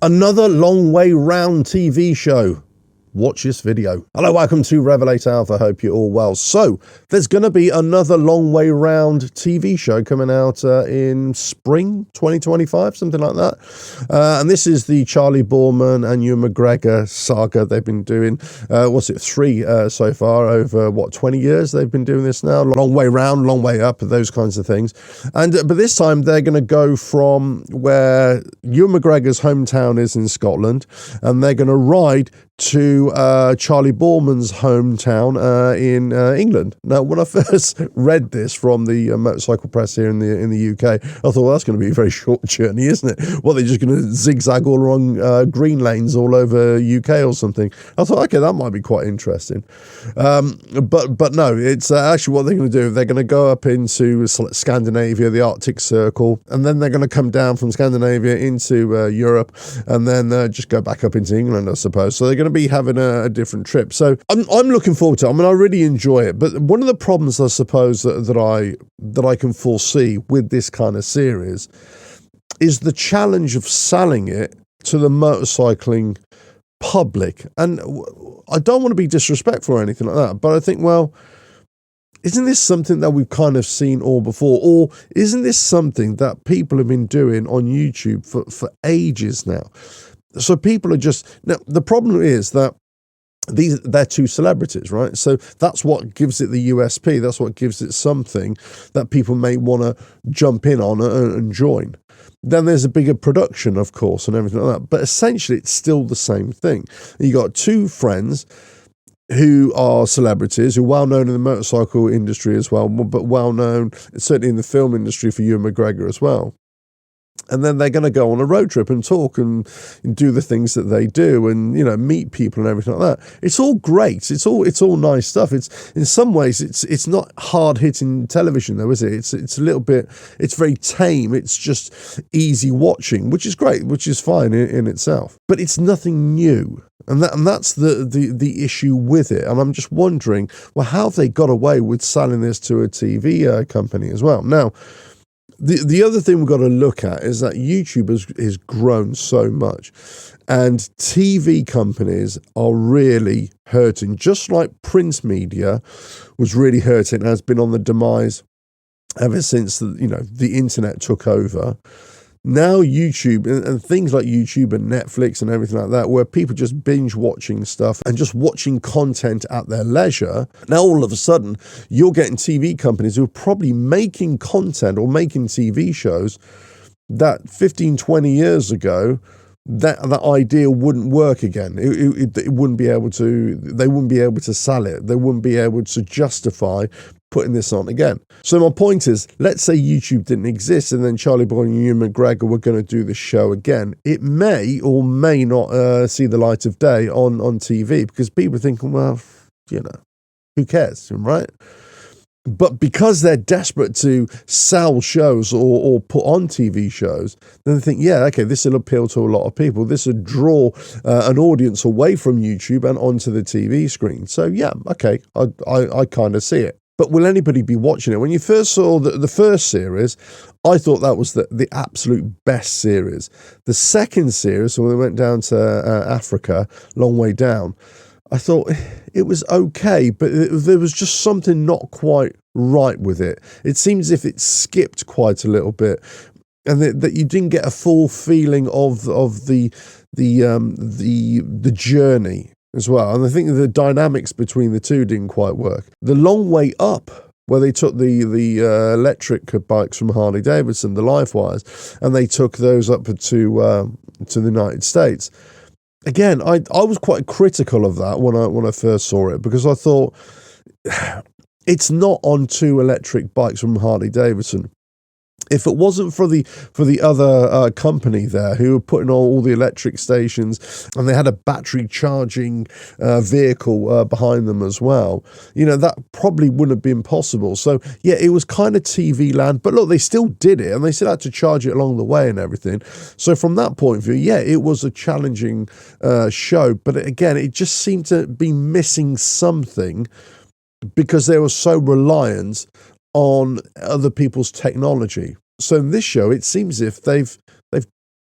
Another long way round TV show. Watch this video. Hello, welcome to RevelatorAlf. I hope you're all well. So, there's going to be another long way round TV show coming out in spring 2025, something like that. And this is the Charley, Boorman and Ewan McGregor saga they've been doing. What's it, 3 so far over, 20 years they've been doing this now? Long way round, long way up, those kinds of things. And but this time they're going to go from where Ewan McGregor's hometown is in Scotland, and they're going to ride to Charley Boorman's hometown in England. Now, when I first read this from the motorcycle press here in the UK, I thought, well, that's going to be a very short journey, isn't it? Well, they're just going to zigzag all along green lanes all over UK or something. I thought, okay, that might be quite interesting. But no, it's actually what they're going to do. They're going to go up into Scandinavia, the Arctic Circle, and then they're going to come down from Scandinavia into Europe, and then just go back up into England, I suppose. So they're going to be having a different trip. So I'm looking forward to it. I mean, I really enjoy it. But one of the problems, I suppose, that I can foresee with this kind of series is the challenge of selling it to the motorcycling public. And I don't want to be disrespectful or anything like that, but I think, well, isn't this something that we've kind of seen all before? Or isn't this something that people have been doing on YouTube for ages now? So people are just... Now, the problem is that they're two celebrities, right? So that's what gives it the USP. That's what gives it something that people may want to jump in on and join. Then there's a bigger production, of course, and everything like that. But essentially, it's still the same thing. You got two friends who are celebrities, who are well known in the motorcycle industry as well, but well known certainly in the film industry for Ewan McGregor as well. And then they're going to go on a road trip and talk and do the things that they do, and meet people and everything like that. It's all great. It's all nice stuff. It's in some ways it's not hard hitting television though, is it? It's a little bit. It's very tame. It's just easy watching, which is great, which is fine in itself. But it's nothing new. And that's the issue with it. And I'm just wondering, well, how have they got away with selling this to a TV company as well? Now, the other thing we've got to look at is that YouTube has grown so much, and TV companies are really hurting, just like print media was really hurting and has been on the demise ever since the internet took over. Now YouTube and things like YouTube and Netflix and everything like that, where people just binge watching stuff and just watching content at their leisure. Now all of a sudden you're getting TV companies who are probably making content or making TV shows that 15, 20 years ago, that idea wouldn't work again. It wouldn't be able to, they wouldn't be able to sell it. They wouldn't be able to justify putting this on again. So my point is, let's say YouTube didn't exist and then Charley Boorman and Ewan McGregor were going to do the show again. It may or may not see the light of day on TV, because people are thinking, well, who cares, right? But because they're desperate to sell shows or put on TV shows, then they think, yeah, okay, this will appeal to a lot of people. This will draw an audience away from YouTube and onto the TV screen. So yeah, okay, I kind of see it. But will anybody be watching it? When you first saw the first series, I thought that was the absolute best series. The second series, when we went down to Africa, long way down, I thought it was okay, but there was just something not quite right with it. It seems as if it skipped quite a little bit, and that you didn't get a full feeling of the journey as well. And I think the dynamics between the two didn't quite work. The long way up, where they took the electric bikes from Harley Davidson, the Livewires, and they took those up to the United States. Again, I was quite critical of that when I first saw it, because I thought it's not on 2 electric bikes from Harley Davidson. If it wasn't for the other company there who were putting on all the electric stations, and they had a battery charging vehicle behind them as well, that probably wouldn't have been possible. So yeah, it was kind of TV land, but look, they still did it, and they still had to charge it along the way and everything. So from that point of view, yeah, it was a challenging show, but again, it just seemed to be missing something, because they were so reliant on other people's technology. So in this show, it seems as if they've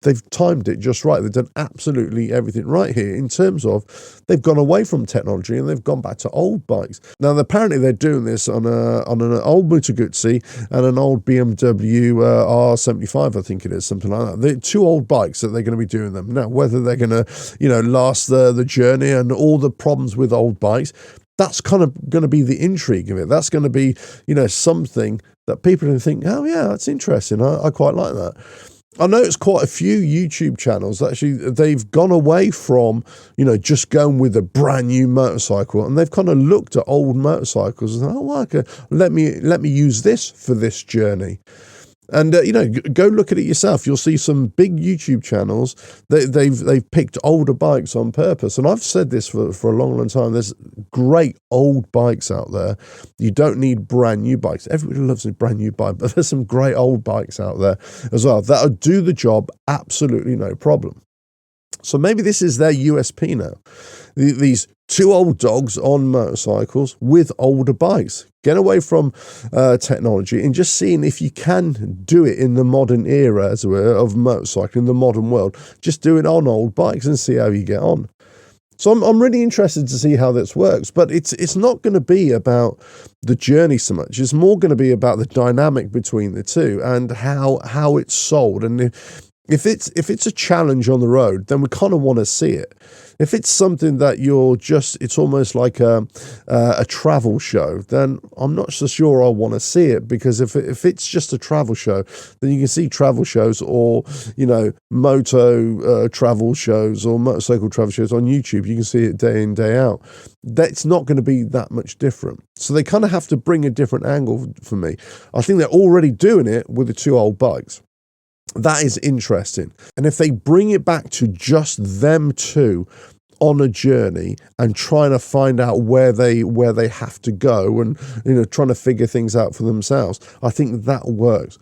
they've timed it just right. They've done absolutely everything right here in terms of they've gone away from technology and they've gone back to old bikes. Now, apparently they're doing this on an old Moto Guzzi and an old BMW R75, I think it is, something like that. They're two old bikes that they're going to be doing them. Now, whether they're going to, last the journey and all the problems with old bikes, that's kind of going to be the intrigue of it. That's going to be, something that people are going to think, oh yeah, that's interesting. I quite like that. I know it's quite a few YouTube channels actually, they've gone away from, just going with a brand new motorcycle, and they've kind of looked at old motorcycles and okay, let me use this for this journey. And go look at it yourself. You'll see some big YouTube channels that they've picked older bikes on purpose. And I've said this for a long time. There's great old bikes out there. You don't need brand new bikes. Everybody loves a brand new bike, but there's some great old bikes out there as well that'll do the job absolutely no problem. So maybe this is their USP now. These two old dogs on motorcycles with older bikes. Get away from technology and just seeing if you can do it in the modern era, as it were, of motorcycling, in the modern world. Just do it on old bikes and see how you get on. So I'm really interested to see how this works, but it's not going to be about the journey so much. It's more going to be about the dynamic between the two and how it's sold. And if it's a challenge on the road, then we kind of want to see it. If it's something that it's almost like a travel show, then I'm not so sure I want to see it, because if it's just a travel show, then you can see travel shows or, moto travel shows or motorcycle travel shows on YouTube. You can see it day in, day out. That's not going to be that much different. So they kind of have to bring a different angle for me. I think they're already doing it with the two old bikes. That is interesting. And if they bring it back to just them two on a journey and trying to find out where they have to go and, trying to figure things out for themselves, I think that works.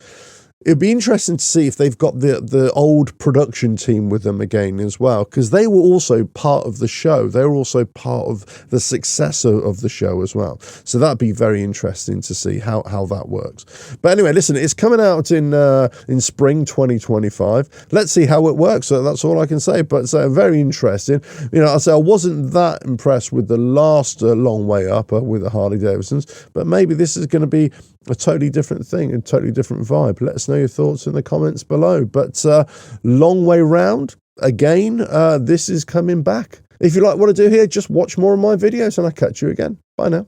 It'd be interesting to see if they've got the old production team with them again as well, because they were also part of the show. They were also part of the success of the show as well. So that'd be very interesting to see how that works. But anyway, listen, it's coming out in spring 2025. Let's see how it works. So that's all I can say. But very interesting. I say I wasn't that impressed with the last long way up with the Harley Davidsons, but maybe this is going to be a totally different thing, a totally different vibe. Let us know your thoughts in the comments below. But long way round, again, this is coming back. If you like what I do here, just watch more of my videos and I'll catch you again. Bye now.